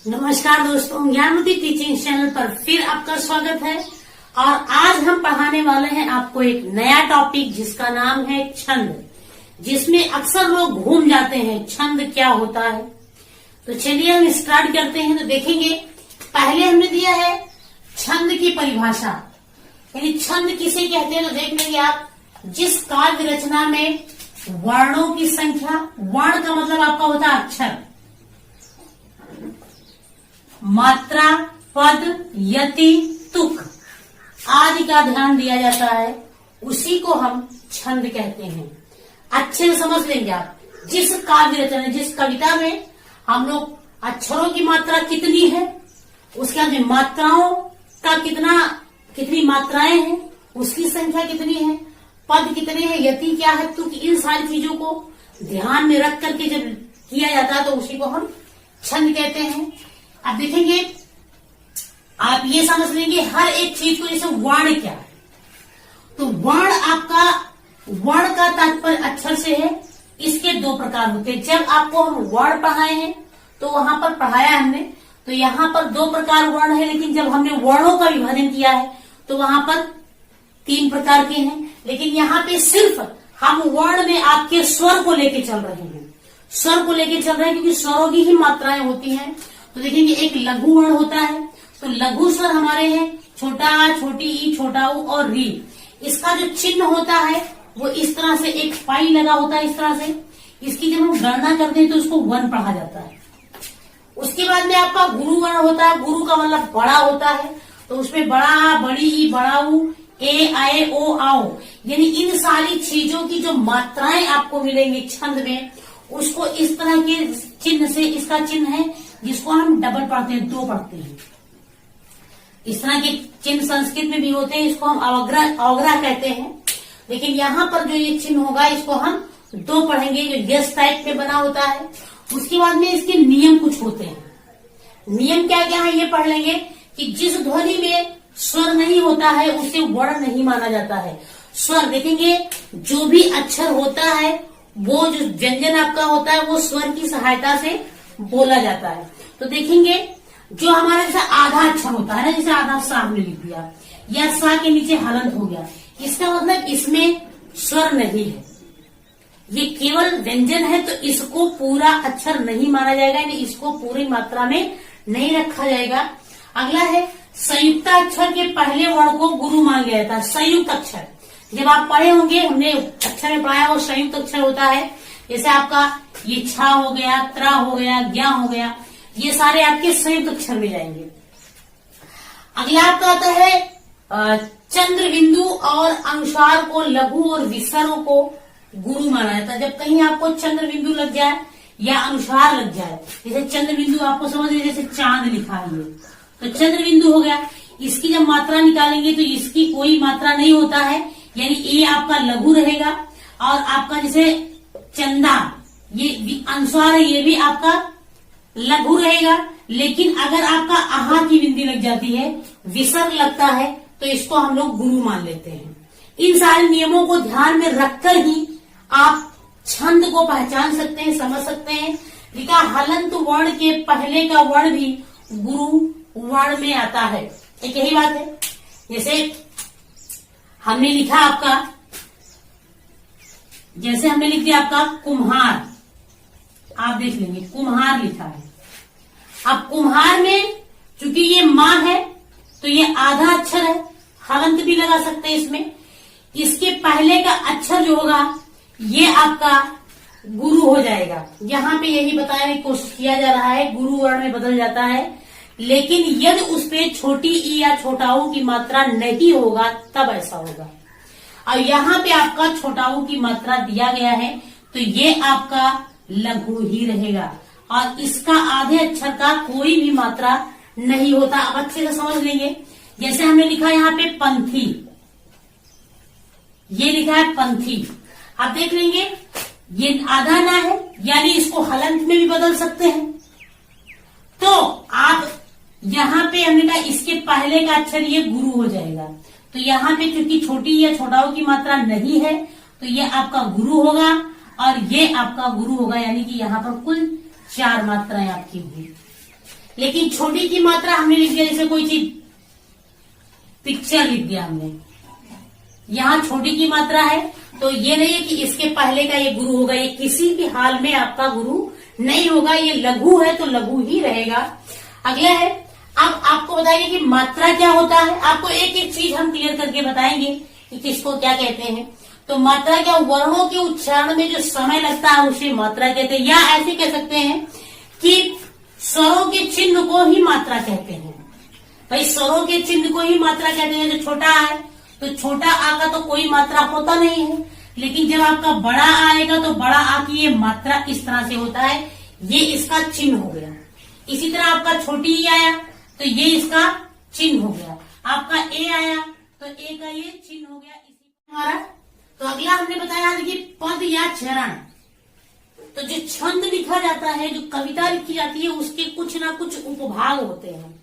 नमस्कार दोस्तों, Gyanmati teaching channel पर फिर आपका स्वागत है। और आज हम पढ़ाने वाले हैं आपको एक नया टॉपिक जिसका नाम है छंद, जिसमें अक्सर लोग घूम जाते हैं छंद क्या होता है। तो चलिए हम स्टार्ट करते हैं। तो देखेंगे, पहले हमने दिया है छंद की परिभाषा, यानी छंद किसे कहते हैं। तो देख लेंगे आप, जिस काव्य रचना में वर्णों की संख्या, वर्ण का मतलब आपका होता है अक्षर, मात्रा, पद, यति, तुक आदि का ध्यान दिया जाता है, उसी को हम छंद कहते हैं। अच्छे से समझ लेंगे आप, जिस काव्य रचना, जिस कविता में हम लोग अक्षरों की मात्रा कितनी है, उसके बाद मात्राओं का कितनी मात्राएं हैं, उसकी संख्या कितनी है, पद कितने हैं, यति क्या है, तुक, इन सारी चीजों को ध्यान में रख करके जब किया जाता है तो उसी को हम छंद कहते हैं। अब देखेंगे, आप ये समझ लेंगे हर एक चीज को, जैसे वर्ण क्या है। तो वर्ण का तात्पर्य अक्षर से है। इसके दो प्रकार होते हैं। जब आपको हम वर्ण पढ़ाए हैं तो वहां पर पढ़ाया हमने, तो यहाँ पर दो प्रकार वर्ण है, लेकिन जब हमने वर्णों का विभाजन किया है तो वहां पर 3 प्रकार के हैं। लेकिन यहाँ पे सिर्फ हम वर्ण में आपके स्वर को लेके चल रहे हैं, स्वर को लेके चल रहे हैं, क्योंकि स्वरों की ही मात्राएं होती हैं। तो देखेंगे, एक लघु वर्ण होता है, तो लघु स्वर हमारे हैं छोटा आ, छोटी ई, छोटा ऊ और री। इसका जो चिन्ह होता है वो इस तरह से एक पाई लगा होता है, इस तरह से। इसकी जब हम गणना करते हैं तो उसको वन पढ़ा जाता है। उसके बाद में आपका गुरु वर्ण होता है। गुरु का मतलब बड़ा होता है, तो उसमें बड़ा आ, बड़ी ई, बड़ा ऊ, ए, आए, ओ, आओ, यानी इन सारी चीजों की जो मात्राएं आपको मिलेंगी छंद में, उसको इस तरह के चिन्ह से, इसका चिन्ह है जिसको हम डबल पढ़ते हैं, 2 पढ़ते हैं। इस तरह के चिन्ह संस्कृत में भी होते हैं, इसको हम अवग्रह कहते हैं। लेकिन यहाँ पर जो ये चिन्ह होगा इसको हम 2 पढ़ेंगे, जो यस टाइप में बना होता है। उसके बाद में इसके नियम कुछ होते हैं। नियम क्या क्या है ये पढ़ लेंगे, कि जिस ध्वनि में स्वर नहीं होता है उसे वर्ण नहीं माना जाता है। स्वर देखेंगे, जो भी अक्षर होता है, वो जो व्यंजन आपका होता है वो स्वर की सहायता से बोला जाता है। तो देखेंगे, जो हमारा जैसे आधा अक्षर होता है ना, जैसे आधा सा हमने लिख दिया, या सा के नीचे हलंत हो गया, इसका मतलब इसमें स्वर नहीं है, ये केवल व्यंजन है, तो इसको पूरा अक्षर नहीं माना जाएगा, यानी इसको पूरी मात्रा में नहीं रखा जाएगा। अगला है, संयुक्त अक्षर के पहले वर्ण को गुरु मान लिया जाता है। संयुक्त अक्षर जब आप पढ़े होंगे, हमने अक्षर में पढ़ाया, वो संयुक्त अक्षर होता है। जैसे आपका ये छा हो गया, त्रा हो गया, ज्ञा हो गया, ये सारे आपके संयुक्त अक्षर में जाएंगे। अगला आपका आता है चंद्र बिंदु और अनुसार को, लघु और विसर्ग को गुरु माना जाता है। जब कहीं आपको चंद्र बिंदु लग जाए या अनुसार लग जाए, जैसे चंद्र बिंदु आपको समझ लीजिए, जैसे चांद लिखा है, तो चंद्र बिंदु हो गया। इसकी जब मात्रा निकालेंगे तो इसकी कोई मात्रा नहीं होता है, यानी ये आपका लघु रहेगा। और आपका जैसे चंदा, ये अनुसार है, ये भी आपका लघु रहेगा। लेकिन अगर आपका आहा की बिंदी लग जाती है, विसर्ग लगता है, तो इसको हम लोग गुरु मान लेते हैं। इन सारे नियमों को ध्यान में रखकर ही आप छंद को पहचान सकते हैं, समझ सकते हैं। लिखा, हलंत वर्ण के पहले का वर्ण भी गुरु वर्ण में आता है। एक यही बात है। जैसे हमने लिखा आपका, जैसे हमने लिख दिया आपका कुम्हार, आप देख लेंगे कुम्हार लिखा है। अब कुम्हार में चूंकि ये माँ है तो ये आधा अक्षर है, हलंत भी लगा सकते हैं इसमें। इसके पहले का अक्षर जो होगा ये आपका गुरु हो जाएगा। यहाँ पे यही बताने की कोशिश किया जा रहा है, गुरु वर्ण में बदल जाता है। लेकिन यदि उस पे छोटी ई या छोटा ऊ की मात्रा नहीं होगा तब ऐसा होगा। और यहाँ पे आपका छोटा ऊ की मात्रा दिया गया है, तो ये आपका लघु ही रहेगा, और इसका आधे अक्षर का कोई भी मात्रा नहीं होता। अब अच्छे से समझ लेंगे। जैसे हमने लिखा यहाँ पे पंथी, ये लिखा है पंथी, आप देख लेंगे ये आधा ना है, यानी इसको हलंत में भी बदल सकते हैं। तो आप यहाँ पे हमने कहा इसके पहले का अक्षर ये गुरु हो जाएगा, तो यहाँ पे क्योंकि छोटी या छोटाओं की मात्रा नहीं है, तो ये आपका गुरु होगा और ये आपका गुरु होगा, यानी कि यहाँ पर कुल 4 मात्राएं आपकी हुई। लेकिन छोटी की मात्रा हमने लिख दिया, जैसे कोई चीज पिक्चर लिख दिया हमने, यहाँ छोटी की मात्रा है, तो ये नहीं है कि इसके पहले का ये गुरु होगा, ये किसी भी हाल में आपका गुरु नहीं होगा, ये लघु है तो लघु ही रहेगा। अगला है, अब आपको बताएंगे कि मात्रा क्या होता है, आपको एक एक चीज हम क्लियर करके बताएंगे कि किसको क्या कहते हैं। तो मात्रा क्या, वर्णों के उच्चारण में जो समय लगता है उसे मात्रा कहते हैं, या ऐसे कह सकते हैं कि स्वरों के चिन्ह को ही मात्रा कहते हैं। भाई स्वरों के चिन्ह को ही मात्रा कहते हैं। जो छोटा है तो छोटा आ का तो कोई मात्रा होता नहीं है, लेकिन जब आपका बड़ा आएगा तो बड़ा आ की ये मात्रा इस तरह से होता है, ये इसका चिन्ह हो गया। इसी तरह आपका छोटी ई आया तो ये इसका चिन्ह हो गया, आपका ए आया तो ए का ये चिन्ह हो गया। इसी हमारा तो अगला हमने बताया देखिए पद या चरण। तो जो छंद लिखा जाता है, जो कविता लिखी जाती है, उसके कुछ ना कुछ उपभाग होते हैं,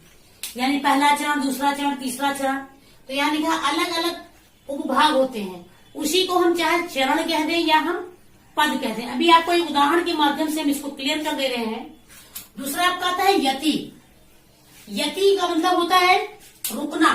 यानी पहला चरण, दूसरा चरण, तीसरा चरण। तो यहाँ लिखा अलग अलग उपभाग होते हैं, उसी को हम चाहे चरण कह दें या हम पद कहते हैं। अभी आपको एक उदाहरण के माध्यम से हम इसको क्लियर कर दे रहे हैं। दूसरा आपका आता है यति। यति का मतलब होता है रुकना,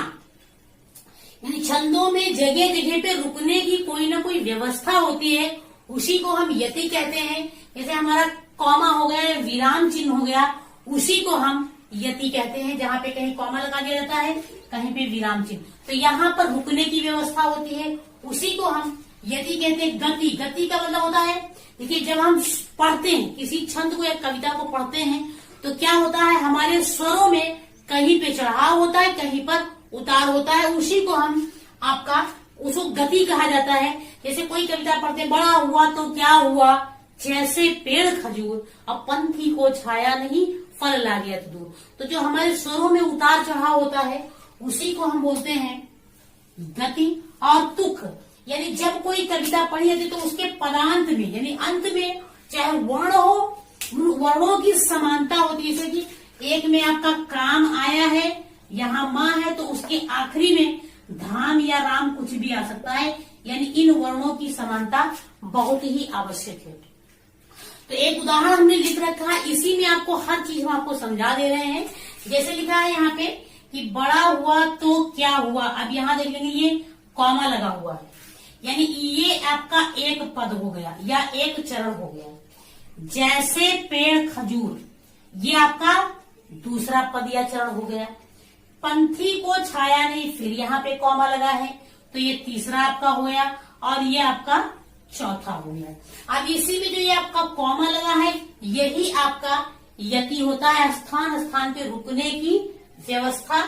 यानी छंदों में जगह जगह पे रुकने की कोई ना कोई व्यवस्था होती है, उसी को हम यति कहते हैं। जैसे हमारा कॉमा हो गया, विराम चिन्ह हो गया, उसी को हम यति कहते हैं, जहाँ पे कहीं कॉमा लगा दिया जाता है, कहीं पे विराम चिन्ह। तो यहाँ पर रुकने की व्यवस्था होती है, उसी को हम यति कहते हैं। गति, गति का मतलब होता है, देखिए जब हम पढ़ते हैं किसी छंद को या कविता को पढ़ते हैं तो क्या होता है, हमारे स्वरों में कहीं पे चढ़ाव होता है, कहीं पर उतार होता है, उसी को हम आपका उसको गति कहा जाता है। जैसे कोई कविता पढ़ते, बड़ा हुआ तो क्या हुआ, जैसे पेड़ खजूर, अब पंथी को छाया नहीं, फल लागे अति दूर। तो जो हमारे स्वरों में उतार चढ़ाव होता है उसी को हम बोलते हैं गति। और तुक, यानी जब कोई कविता पढ़ी जाती तो उसके पदांत में यानी अंत में चाहे वर्ण हो, वर्णों की समानता होती है। जैसे कि एक में आपका काम आया है, यहाँ माँ है, तो उसके आखिरी में धाम या राम कुछ भी आ सकता है, यानी इन वर्णों की समानता बहुत ही आवश्यक है। तो एक उदाहरण हमने लिख रखा है, इसी में आपको हर चीज हम आपको समझा दे रहे हैं। जैसे लिखा है यहाँ पे कि बड़ा हुआ तो क्या हुआ, अब यहाँ देख लेंगे ये कॉमा लगा हुआ है, यानी ये आपका एक पद हो गया या एक चरण हो गया। जैसे पेड़ खजूर, ये आपका दूसरा पद या चरण हो गया। पंथी को छाया नहीं, फिर यहाँ पे कॉमा लगा है, तो ये तीसरा आपका हो गया, और ये आपका चौथा हो गया। अब इसी में जो ये आपका कॉमा लगा है, यही आपका यति होता है, स्थान स्थान पे रुकने की व्यवस्था।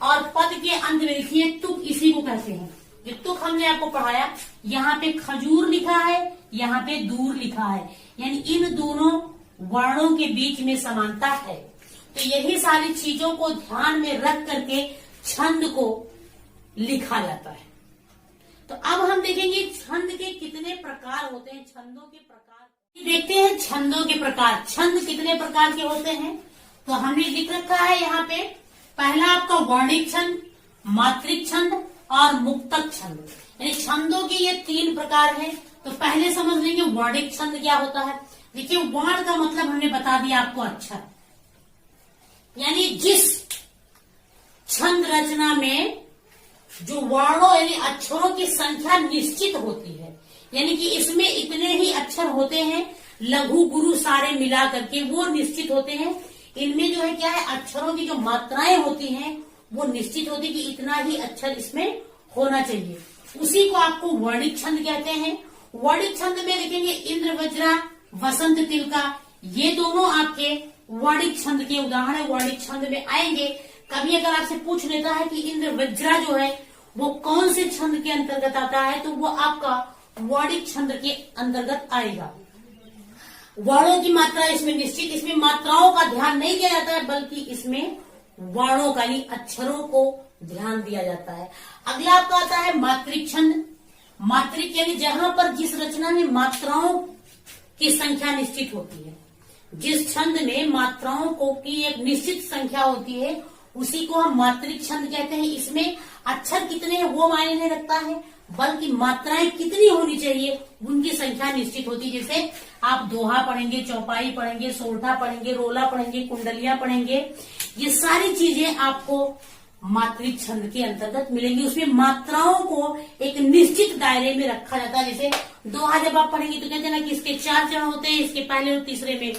और पद के अंत में लिखिए तुक, इसी को कहते हैं। जो तुक हमने आपको पढ़ाया, यहाँ पे खजूर लिखा है, यहाँ पे दूर लिखा है, यानी इन दोनों वर्णों के बीच में समानता है। तो यही सारी चीजों को ध्यान में रख करके छंद को लिखा जाता है। तो अब हम देखेंगे छंद के कितने प्रकार होते हैं, छंदों के प्रकार देखते हैं। छंदों के प्रकार, छंद कितने प्रकार के होते हैं तो हमने लिख रखा है यहाँ पे। पहला आपका वर्णिक छंद, मात्रिक छंद और मुक्तक छंद, यानी छंदों के ये तीन प्रकार हैं। तो पहले समझ लेंगे वर्णिक छंद क्या होता है। देखिए वर्ण का मतलब हमने बता दिया आपको अक्षर, यानी जिस छंद रचना में जो वर्णों यानी अक्षरों की संख्या निश्चित होती है, यानी कि इसमें इतने ही अक्षर होते हैं, लघु गुरु सारे मिला करके वो निश्चित होते हैं। इनमें जो है क्या है, अक्षरों की जो मात्राएं होती हैं वो निश्चित होती है कि इतना ही अक्षर इसमें होना चाहिए, उसी को आपको वर्णिक छंद कहते हैं। वर्णिक छंद में देखेंगे इंद्र वज्रा, वसंत तिलका, ये दोनों आपके वर्णिक छंद के उदाहरण है, वर्णिक छंद में आएंगे। कभी अगर आपसे पूछ लेता है कि इंद्र वज्रा जो है वो कौन से छंद के अंतर्गत आता है, तो वो आपका वर्णिक छंद के अंतर्गत आएगा। वर्णों की मात्रा इसमें निश्चित, इसमें मात्राओं का ध्यान नहीं दिया जाता है, बल्कि इसमें वर्णों का यानी अक्षरों को ध्यान दिया जाता है। अगला आपका आता है मात्रिक छंद। मात्रिक यानी जहां पर जिस रचना में मात्राओं की संख्या निश्चित होती है, जिस छंद में मात्राओं को की एक निश्चित संख्या होती है, उसी को हम मात्रिक छंद कहते हैं। इसमें अक्षर कितने हैं वो मायने नहीं रखता है, बल्कि मात्राएं कितनी होनी चाहिए उनकी संख्या निश्चित होती है। जैसे आप दोहा पढ़ेंगे, चौपाई पढ़ेंगे, सोरठा पढ़ेंगे, रोला पढ़ेंगे, कुंडलियां पढ़ेंगे, ये सारी चीजें आपको मात्रिक छंद के अंतर्गत मिलेंगी। उसमें मात्राओं को एक निश्चित दायरे में रखा जाता है। जैसे दोहा जब आप पढ़ेंगे तो कहते हैं ना कि इसके 4 चरण होते हैं, इसके पहले और तीसरे में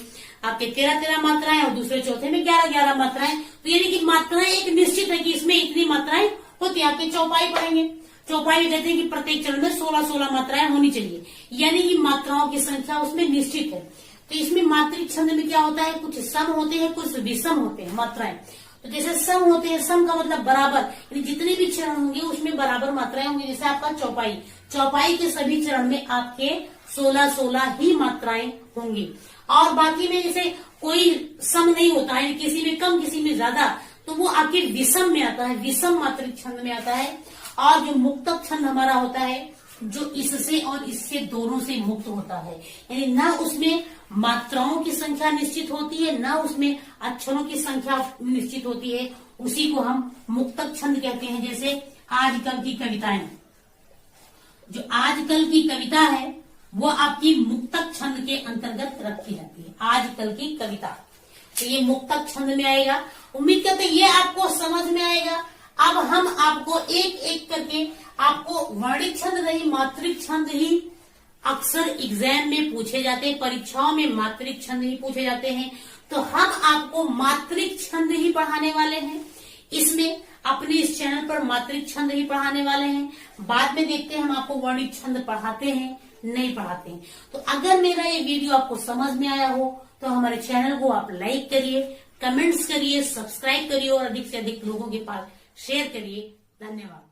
आपके 13 मात्राएं और दूसरे चौथे में 11 मात्राएं। तो यानी कि मात्राएं एक निश्चित है कि इसमें इतनी मात्राएं होती है। आपके चौपाई पढ़ेंगे, चौपाई में कहते हैं कि प्रत्येक चरण में 16 मात्राएं होनी चाहिए, यानी कि मात्राओं की संख्या उसमें निश्चित है। तो इसमें मात्रिक छंद में क्या होता है, कुछ सम होते हैं, कुछ विषम होते हैं मात्राएं। तो जैसे सम होते हैं, सम का मतलब बराबर, यानी जितने भी चरण होंगे उसमें बराबर मात्राएं होंगी। जैसे आपका चौपाई, चौपाई के सभी चरण में आपके 16 ही मात्राएं होंगी। और बाकी में जैसे कोई सम नहीं होता है, किसी में कम किसी में ज्यादा, तो वो आपके विषम में आता है, विषम मात्रिक छंद में आता है। और जो मुक्तक छंद हमारा होता है, जो इससे और इससे दोनों से मुक्त होता है, यानी ना उसमें मात्राओं की संख्या निश्चित होती है, ना उसमें अक्षरों की संख्या निश्चित होती है, उसी को हम मुक्तक छंद कहते हैं। जैसे आजकल की कविताएं, जो आजकल की कविता है वो आपकी मुक्तक छंद के अंतर्गत रखी जाती है। आजकल की कविता, तो ये मुक्तक छंद में आएगा। उम्मीद करते ये आपको समझ में आएगा। अब हम आपको एक एक करके, आपको वर्णिक छंद नहीं मात्रिक छंद ही अक्सर एग्जाम में पूछे जाते हैं, परीक्षाओं में मात्रिक छंद ही पूछे जाते हैं। तो हम आपको मात्रिक छंद ही पढ़ाने वाले हैं। इसमें अपने इस चैनल पर मात्रिक छंद ही पढ़ाने वाले हैं। बाद में देखते हैं हम आपको वर्णिक छंद पढ़ाते हैं नहीं पढ़ाते हैं। तो अगर मेरा ये वीडियो आपको समझ में आया हो तो हमारे चैनल को आप लाइक करिए, कमेंट्स करिए, सब्सक्राइब करिए और अधिक से अधिक लोगों के पास शेयर करिए। धन्यवाद।